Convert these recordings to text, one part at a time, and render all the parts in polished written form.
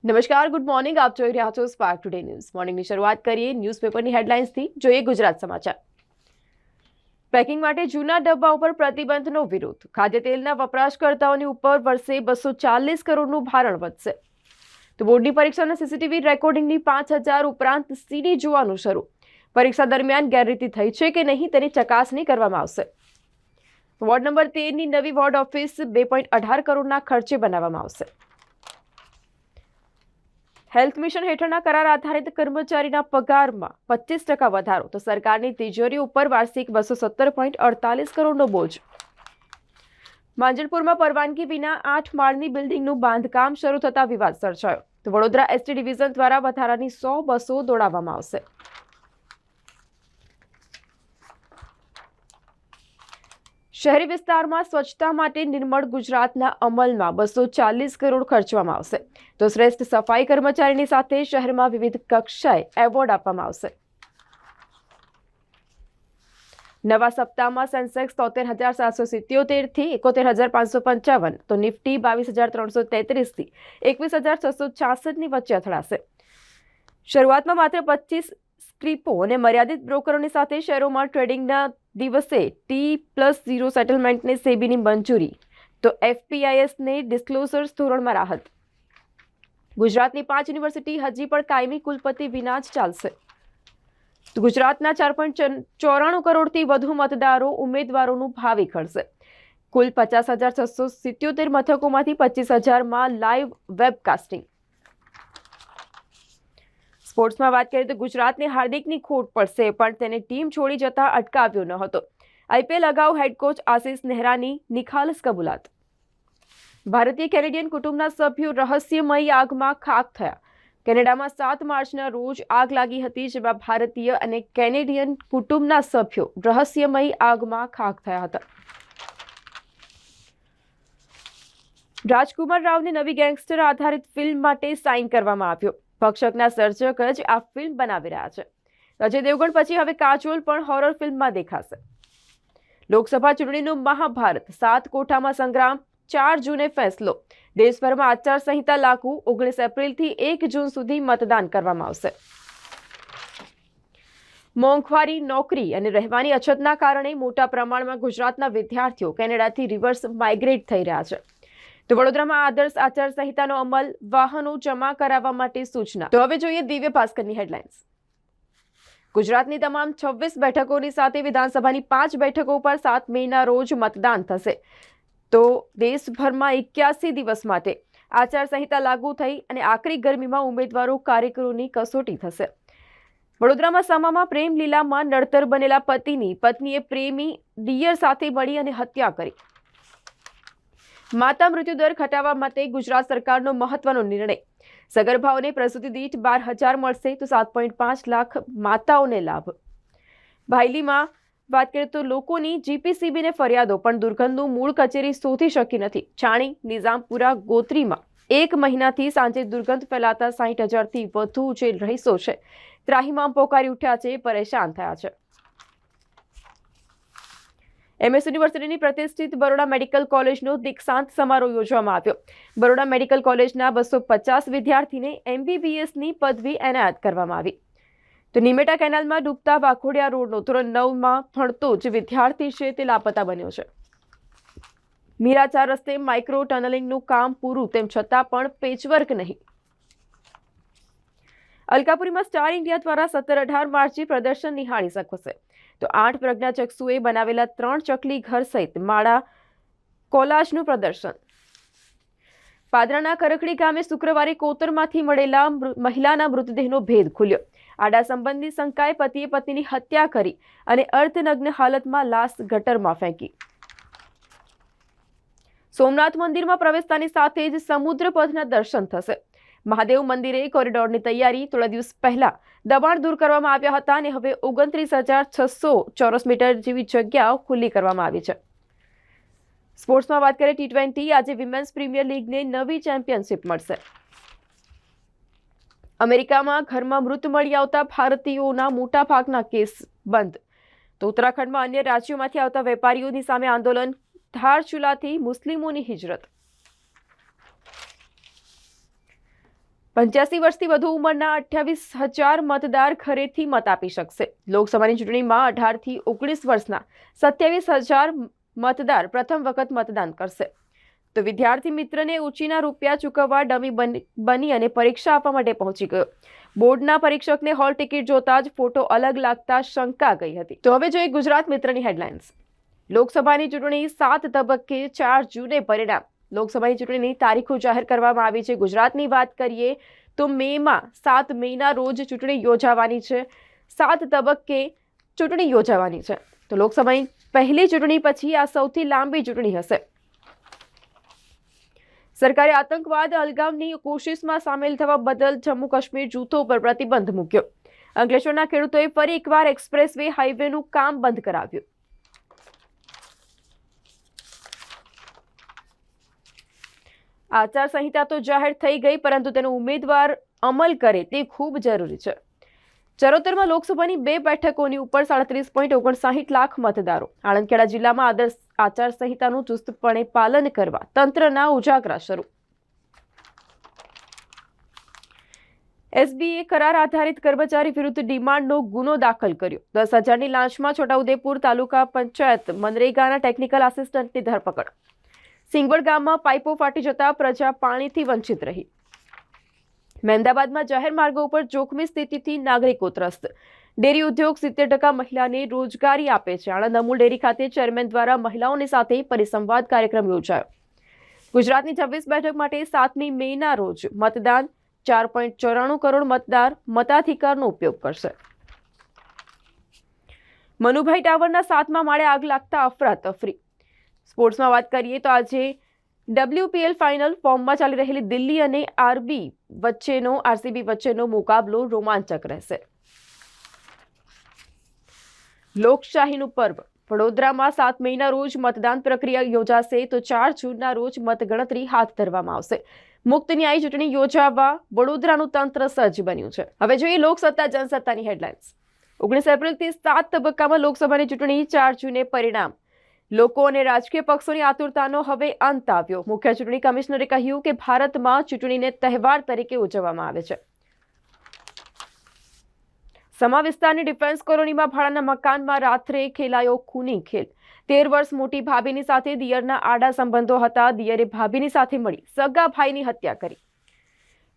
નમસ્કાર, good morning. આપ જોઈ રહ્યા છો સ્પાર્ક ટુડે ન્યૂઝ. મોર્નિંગની શરૂઆત કરીએ ન્યૂઝપેપરની હેડલાઇન્સથી. જોઈએ ગુજરાત સમાચાર. પેકિંગ માટે જૂના ડબ્બા ઉપર પ્રતિબંધનો વિરોધ. ખાદ્ય તેલના વપરાશકર્તાઓની ઉપર વર્ષે 240 કરોડનું ભારણ વધશે. તો બોર્ડની પરીક્ષાના સીસીટીવી રેકોર્ડિંગની 5000 ઉપરાંત સીડી જોવાનું શરૂ. પરીક્ષા દરમિયાન ગેરરીતિ થઈ છે કે નહીં તેની ચકાસણી કરવામાં આવશે. વોર્ડ નંબર 13ની નવી વોર્ડ ઓફિસ 2.18 કરોડના ખર્ચે બનાવવામાં આવશે. હેલ્થ મિશન હેઠળના કરાર આધારિત કર્મચારીના પગારમાં 25% વધારો તો સરકારની તિજોરી ઉપર વાર્ષિક 217.48 કરોડનો બોજ. માંજલપુરમાં પરવાનગી વિના 8 માળની બિલ્ડિંગનું બાંધકામ શરૂ થતા વિવાદ સર્જાયો. તો વડોદરા એસટી ડિવિઝન દ્વારા વધારાની 100 બસો દોડાવવામાં આવશે. શહેરી વિસ્તારમાં સ્વચ્છતા માટે નિર્મળ ગુજરાતના અમલમાં 240 કરોડ ખર્ચવામાં આવશે. તો શ્રેષ્ઠ સફાઈ કર્મચારીની સાથે શહેરમાં વિવિધ કક્ષાએ એવોર્ડ આપવામાં આવશે. નવા સપ્તાહમાં સેન્સેક્સ 73,777 થી 71,555, તો નિફ્ટી 22,333 થી 21,666 ની વચ્ચે અથડાશે. શરૂઆતમાં માત્ર 25 સ્ક્રીપો અને મર્યાદિત બ્રોકરોની સાથે શેરોમાં ટ્રેડિંગના દિવસે T+0 સેટલમેન્ટને સેબીની મંજૂરી. તો એફપીઆઈએસને ડિસ્ક્લોઝર્સ ધોરણમાં રાહત. ગુજરાતની 5 યુનિવર્સિટી હજી પણ કાયમી કુલપતિ વિના જ ચાલશે. તો ગુજરાતના 4.94 કરોડથી વધુ મતદારો ઉમેદવારોનું ભાવિ ખડશે. કુલ 50,677 મથકોમાંથી 25,000માં લાઈવ વેબકાસ્ટિંગ. સ્પોર્ટ્સમાં વાત કરીએ તો ગુજરાતને હાર્દિકની ખોટ પડશે, પણ તેને ટીમ છોડી જતા અટકાવ્યો ન હતો. આઈપીએલ અગાઉ હેડ કોચ આશિષ નેહરાની નિખાલસ કબૂલાત. ભારતીય કેનેડિયન કુટુંબના સભ્યો રહસ્યમયી આગમાં ખાખ થયા. કેનેડામાં 7 માર્ચના રોજ આગ લાગી હતી, જેમાં ભારતીય અને કેનેડિયન કુટુંબના સભ્યો રહસ્યમયી આગમાં ખાખ થયા હતા. રાજકુમાર રાવને નવી ગેંગસ્ટર આધારિત ફિલ્મ માટે સાઇન કરવામાં આવ્યો. ભક્ષકના સર્જક જ આ ફિલ્મ બનાવી રહ્યા છે. અજય દેવગણ પછી હવે કાજોલ પણ હોરર ફિલ્મમાં દેખાશે. લોકસભા ચૂંટણીનું મહાભારત, 7 કોઠામાં સંગ્રામ, 4 જૂને ફેસલો. દેશભરમાં આચારસંહિતા લાગુ. 19 એપ્રિલથી 1 જૂન સુધી મતદાન કરવામાં આવશે. મોંઘવારી, નોકરી અને રહેવાની અછતના કારણે મોટા પ્રમાણમાં ગુજરાતના વિદ્યાર્થીઓ કેનેડાથી રિવર્સ માઇગ્રેટ થઈ રહ્યા છે. તો વડોદરામાં આદર્શ આચારસંહિતાનો અમલ, વાહનો જમા કરાવવા માટે સૂચના. તો હવે જોઈએ દિવ્ય ભાસ્કરની હેડલાઇન્સ. ગુજરાતની તમામ 26 બેઠકોની સાથે વિધાનસભાની 5 બેઠકો પર 7 મેના રોજ મતદાન થશે. તો દેશભરમાં 81 દિવસ માટે આચારસંહિતા લાગુ થઈ અને આકરી ગરમીમાં ઉમેદવારો કાર્યકરોની કસોટી થશે. વડોદરામાં સમામાં પ્રેમ લીલામાં નડતર બનેલા પત્નીએ પ્રેમી દિયર સાથે મળી અને હત્યા કરી. માતા મૃત્યુદર ઘટાડવા માટે ગુજરાત સરકારનો મહત્વનો નિર્ણય. સગર્ભાઓને પ્રસૂતિ દીઠ 12,000 મળશે, તો 7.5 લાખ માતાઓને લાભ. ભાયલીમાં વાત કરીએ તો લોકોની જીપીસીબીને ફરિયાદો, પણ દુર્ગંધનું મૂળ કચેરી શોધી શકી નથી. છાણી, નિઝામપુરા, ગોત્રીમાં 1 મહિનાથી સાંજે દુર્ગંધ ફેલાતા 60,000થી વધુ જે રહીશો છે ત્રાહિમામ પોકારી ઉઠ્યા છે, પરેશાન થયા છે. એમએસ યુનિવર્સિટીની પ્રતિષ્ઠિત બરોડા મેડિકલ કોલેજનો દીક્ષાંત સમારોહ યોજવામાં આવ્યો. બરોડા મેડિકલ કોલેજના 250 વિદ્યાર્થીને એમબીબીએસની પદવી એનાયત કરવામાં આવી. તો નિમેટા કેનાલમાં ડૂબતા વાઘોડિયા રોડનો ધોરણ 9માં ભણતો જે વિદ્યાર્થી છે તે લાપતા બન્યો છે. મીરા 4 રસ્તે માઇક્રો ટનલિંગનું કામ પૂરું તેમ છતાં પણ પેચવર્ક નહીં. અલકાપુરીમાં સ્ટાર ઇન્ડિયા દ્વારા 17-18 માર્ચે પ્રદર્શન નિહાળી શકશે. તો 8 પ્રજ્ઞાચક્ષુએ બનાવેલા 3 ચકલી ઘર સહિત માળા કોલાજનું પ્રદર્શન. પાદરાના કરકડી ગામે શુક્રવારે કોતરમાંથી મળેલા મહિલાના મૃતદેહનો ભેદ ખુલ્યો. આડા સંબંધી શંકાએ પતિએ પત્નીની હત્યા કરી અને અર્ધનગ્ન હાલતમાં લાશ ગટરમાં ફેંકી. સોમનાથ મંદિરમાં પ્રવેશતાની સાથે જ સમુદ્ર પથના દર્શન થશે. મહાદેવ મંદિરે કોરિડોરની તૈયારી. થોડા દિવસ પહેલા દબાણ દૂર કરવામાં આવ્યા હતા અને હવે 29,600 ચોરસ મીટર જેવી જગ્યાઓ ખુલ્લી કરવામાં આવી છે. સ્પોર્ટ્સમાં વાત કરીએ T20, આજે વિમેન્સ પ્રીમિયર લીગને નવી ચેમ્પિયનશિપ મળશે. અમેરિકામાં ઘરમાં મૃત મળી આવતા ભારતીયોના મોટા ભાગના કેસ બંધ. તો ઉત્તરાખંડમાં અન્ય રાજ્યોમાંથી આવતા વેપારીઓની સામે આંદોલન. ધારચુલાથી મુસ્લિમોની હિજરત. 85 વર્ષથી વધુ ઉંમરના 28,000 મતદાર ઘરેથી મત આપી શકશે. લોકસભાની ચૂંટણીમાં 18 થી 19 વર્ષના 27,000 મતદાર પ્રથમ વખત મતદાન કરશે. તો વિદ્યાર્થી મિત્રને ઉચીના રૂપિયા ચૂકવવા ડમી બની અને પરીક્ષા આપવા માટે પહોંચી ગયો. બોર્ડના પરીક્ષકને હોલ ટિકિટ જોતા જ ફોટો અલગ લાગતા શંકા ગઈ હતી. તો હવે જોઈએ ગુજરાત મિત્રની હેડલાઇન્સ. લોકસભાની ચૂંટણી 7 તબક્કે 4 જૂને પરિણામ. લોકસભાની ચૂંટણીની તારીખો જાહેર કરવામાં આવી છે. ગુજરાતની વાત કરીએ તો મેમાં 7 મેના રોજ ચૂંટણી યોજાવાની છે. 7 તબક્કે ચૂંટણી યોજાવાની છે. તો લોકસભાની પહેલી ચૂંટણી પછી આ સૌથી લાંબી ચૂંટણી હશે. સરકારે આતંકવાદ અલગાવની કોશિશમાં સામેલ થવા બદલ જમ્મુ કાશ્મીર જૂથો પર પ્રતિબંધ મૂક્યો. અંકલેશ્વરના ખેડૂતોએ ફરી એકવાર એક્સપ્રેસ વે હાઈવેનું કામ બંધ કરાવ્યું. આચારસંહિતા તો જાહેર થઈ ગઈ, પરંતુ તેનો ઉમેદવાર અમલ કરે તે ખૂબ જરૂરી છે. ચરોતરમાં લોકસભાની 2 બેઠકોની ઉપર 37.59 લાખ મતદારો. આણંદ જિલ્લામાં આદર્શ આચારસંહિતાનું ચુસ્તપણે પાલન કરવા તંત્રના ઉજાગરા શરૂ. એસબીએ કરાર આધારિત કર્મચારી વિરુદ્ધ ડિમાન્ડનો ગુનો દાખલ કર્યો. 10,000ની લાંચમાં છોટાઉદેપુર તાલુકા પંચાયત મનરેગાના ટેકનિકલ આસિસ્ટન્ટની ધરપકડ. સિંગવડ ગામમાં પાઇપો ફાટી જતા પ્રજા પાણીથી વંચિત રહી. મહેમદાબાદમાં જાહેર માર્ગો ઉપર જોખમી સ્થિતિથી નાગરિકો ત્રસ્ત. ડેરી ઉદ્યોગ 70% મહિલાને રોજગારી આપે છે. આણંદ અમૂલ ડેરી ખાતે ચેરમેન દ્વારા મહિલાઓની સાથે પરિસંવાદ કાર્યક્રમ યોજાયો. ગુજરાતની 26 બેઠક માટે 7મી મેના રોજ મતદાન. 4.94 કરોડ મતદાર મતાધિકારનો ઉપયોગ કરશે. મનુભાઈ ટાવરના 7મા માળે આગ લાગતા અફરાતફરી. સ્પોર્ટ્સમાં વાત કરીએ તો આજે WPL ફાઇનલ ફોર્મમાં ચાલી રહેલી દિલ્હી અને આરસીબી વચ્ચેનો મુકાબલો રોમાંચક રહેશે. લોકશાહીનું પર્વ. વડોદરામાં 7 મેના રોજ મતદાન પ્રક્રિયા યોજાશે, તો 4 જૂનના રોજ મતગણતરી હાથ ધરવામાં આવશે. મુક્ત ન્યાયી ચૂંટણી યોજાવા વડોદરાનું તંત્ર સજ્જ બન્યું છે. હવે જોઈએ લોકસત્તા જનસત્તાની હેડલાઇન્સ. 19 એપ્રિલથી 7 તબક્કામાં લોકસભાની ચૂંટણી. 4 જૂને પરિણામ. લોકો અને રાજકીય પક્ષોની આતુરતાનો હવે અંત આવ્યો. મુખ્ય ચૂંટણી કમિશનરે કહ્યું કે ભારતમાં ચૂંટણીને તહેવાર તરીકે ઉજવવામાં આવે છે. સમા વિસ્તારની ડિફેન્સ કોલોનીમાં ભાડાના મકાનમાં રાત્રે ખેલાયો ખૂની ખેલ. 13 વર્ષ મોટી ભાભીની સાથે દિયરના આડા સંબંધો હતા. દિયરે ભાભીની સાથે મળી સગા ભાઈની હત્યા કરી.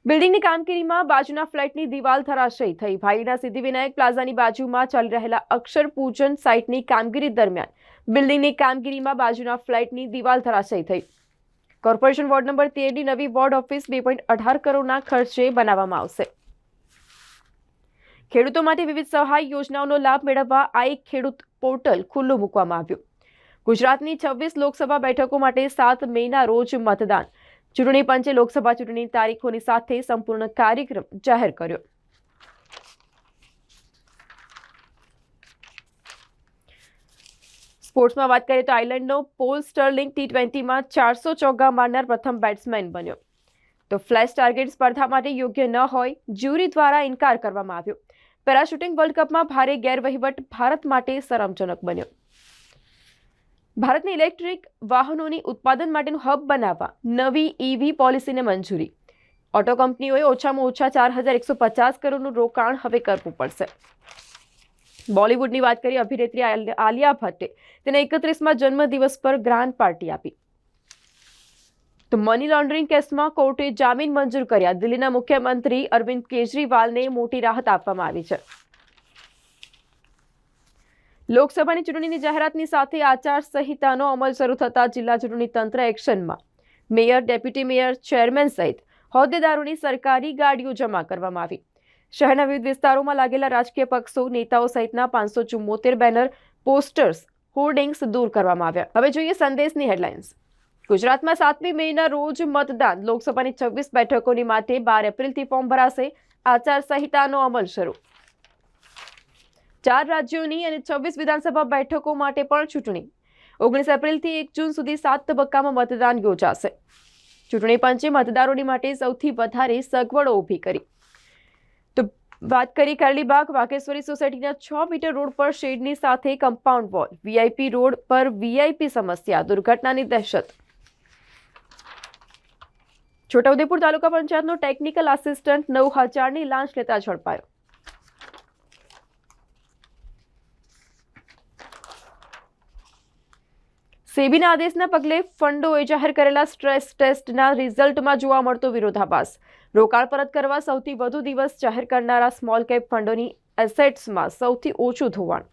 બિલ્ડિંગની કામગીરીમાં બાજુના ફ્લેટની દિવાલ ધરાશયી થઈ. ભાઈના સિદ્ધિવિનાયક પ્લાઝાની બાજુમાં ચાલી રહેલા અક્ષર પૂજન સાઇટની કામગીરી દરમિયાન બિલ્ડિંગની કામગીરીમાં બાજુના ફ્લેટની દિવાલ ધરાશયી થઈ. કોર્પોરેશન વોર્ડ નંબર 13ની નવી વોર્ડ ઓફિસ 2.18 કરોડના ખર્ચે બનાવવામાં આવશે. ખેડૂતો માટે વિવિધ સહાય યોજનાઓનો લાભ મેળવવા આ એક ખેડૂત પોર્ટલ ખુલ્લું મૂકવામાં આવ્યું. ગુજરાતની 26 લોકસભા બેઠકો માટે 7 મેના રોજ મતદાન. ચૂંટણી પંચે લોકસભા ચૂંટણીની તારીખોની સાથે સંપૂર્ણ કાર્યક્રમ જાહેર કર્યો. સ્પોર્ટ્સમાં વાત કરીએ તો આયર્લેન્ડનો પોલ સ્ટર્લિંગ T20માં 400 ચોગ્ગા મારનાર પ્રથમ બેટ્સમેન બન્યો. તો ફ્લેશ ટાર્ગેટ સ્પર્ધા માટે યોગ્ય ન હોય, જ્યુરી દ્વારા ઇનકાર કરવામાં આવ્યો. પેરાશૂટિંગ વર્લ્ડ કપમાં ભારે ગેરવહીવટ ભારત માટે શરમજનક બન્યો. ભારતની ઇલેક્ટ્રિક વાહનોની ઉત્પાદન માટેનું હબ બનાવવા નવી EV પોલિસીને મંજૂરી. ઓટો કંપનીઓએ ઓછામાં ઓછા 4,150 કરોડનું રોકાણ હવે કરવું પડશે. બોલિવૂડની વાત કરીએ, અભિનેત્રી આલિયા ભટ્ટે તેના 31મા જન્મદિવસ પર ગ્રાન્ડ પાર્ટી આપી. તો મની લોન્ડરિંગ કેસમાં કોર્ટે જામીન મંજૂર કર્યા. દિલ્હીના મુખ્યમંત્રી અરવિંદ કેજરીવાલને મોટી રાહત આપવામાં આવી છે. લોકસભાની ચૂંટણીની જાહેરાતની સાથે આચારસંહિતાનો અમલ શરૂ થતા જિલ્લા ચૂંટણી તંત્ર એક્શનમાં. મેયર, ડેપ્યુટી મેયર, ચેરમેન સહિત હોદ્દેદારોની સરકારી ગાડીઓ જમા કરવામાં આવી. શહેરના વિવિધ વિસ્તારોમાં લાગેલા રાજકીય પક્ષો, નેતાઓ સહિતના 574 બેનર, પોસ્ટર્સ, હોર્ડિંગ્સ દૂર કરવામાં આવ્યા. હવે જોઈએ સંદેશની હેડલાઇન્સ. ગુજરાતમાં 7મી મેના રોજ મતદાન. લોકસભાની 26 બેઠકોની માટે 12 એપ્રિલથી ફોર્મ ભરાશે. આચારસંહિતાનો અમલ શરૂ. 4 રાજ્યોની અને 26 વિધાનસભા બેઠકો માટે પણ ચૂંટણી. 19 એપ્રિલથી 1 જૂન સુધી 7 તબક્કામાં મતદાન યોજાશે. ચૂંટણી પંચે મતદારોની માટે સૌથી વધારે સગવડો ઊભી કરી. તો વાત કરી કરલીબાગ વાઘેશ્વરી સોસાયટીના 6 મીટર રોડ પર શેડની સાથે કમ્પાઉન્ડ વોલ. VIP રોડ પર VIP સમસ્યા, દુર્ઘટનાની દહેશત. છોટાઉદેપુર તાલુકા પંચાયતનો ટેકનિકલ આસિસ્ટન્ટ 9,000ની લાંચ લેતા ઝડપાયો. સેબીના આદેશના પગલે ફંડોએ જાહેર કરેલા સ્ટ્રેસ ટેસ્ટના રિઝલ્ટમાં જોવા મળતો વિરોધાભાસ. રોકાણ પરત કરવા સૌથી વધુ દિવસ જાહેર કરનારા સ્મોલ કેપ ફંડોની એસેટ્સમાં સૌથી ઓછું ધોવાણ.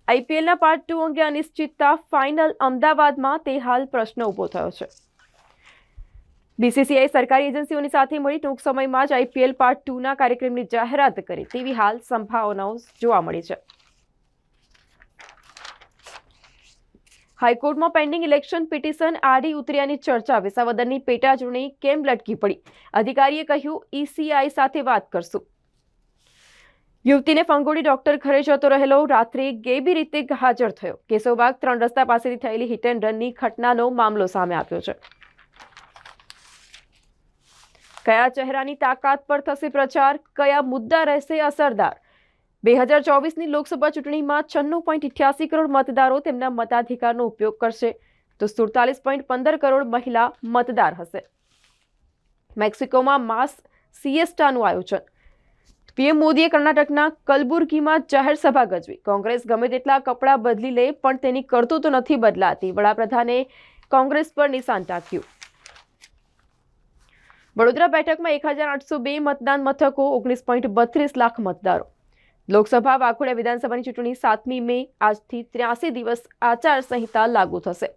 આઈપીએલના પાર્ટ 2 અંગે અનિશ્ચિતતા. ફાઇનલ અમદાવાદમાં તે હાલ પ્રશ્ન ઊભો થયો છે. બીસીસીઆઈ સરકારી એજન્સીઓની સાથે મળી ટૂંક સમયમાં જ આઈપીએલ પાર્ટ 2ના કાર્યક્રમની જાહેરાત કરી તેવી હાલ સંભાવનાઓ જોવા મળી છે. હાઈકોર્ટમાં પેન્ડિંગ ઇલેક્શન પિટિશન આડી ઉતર્યાની ચર્ચા. વિસાવદરની પેટા ચૂંટણી કેમ લટકી પડી? અધિકારીએ કહ્યું ઈસીઆઈ સાથે વાત કરશું. યુવતીને ફંગોળી ડોક્ટર ઘરે જતો રહેલો રાત્રે ગેબી રીતે હાજર થયો. કેશવબાગ 3 રસ્તા પાસેથી થયેલી હિટ એન્ડ રનની ઘટનાનો મામલો સામે આવ્યો છે. કયા ચહેરાની તાકાત પર થશે પ્રચાર? કયા મુદ્દા રહેશે અસરદાર? 2024ની લોકસભા ચૂંટણીમાં 96.88 કરોડ મતદારો તેમના મતાધિકારનો ઉપયોગ કરશે તો 47.15 કરોડ મહિલા મતદાર હશે. મેક્સિકોમાં માસ સિએસ્ટાનું આયોજન. પીએમ મોદીએ કર્ણાટકના કલબુર્ગીમાં જાહેર સભા ગજવી. કોંગ્રેસ ગમે તેટલા કપડાં બદલી લે પણ તેની કરતૂતો નથી બદલાતી. વડાપ્રધાને કોંગ્રેસ પર નિશાન તાક્યું. વડોદરા બેઠકમાં 1,802 મતદાન મથકો, 19.32 લાખ મતદારો. લોકસભા વાઘોડિયા વિધાનસભાની ચૂંટણી 7મી મે. આજથી 83 દિવસ આચારસંહિતા લાગુ થશે.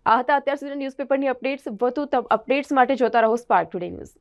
આ હતા અત્યાર સુધીના ન્યૂઝપેપરની અપડેટ્સ. વધુ અપડેટ્સ માટે જોતા રહો સ્પાર્ક ટુડે ન્યૂઝ.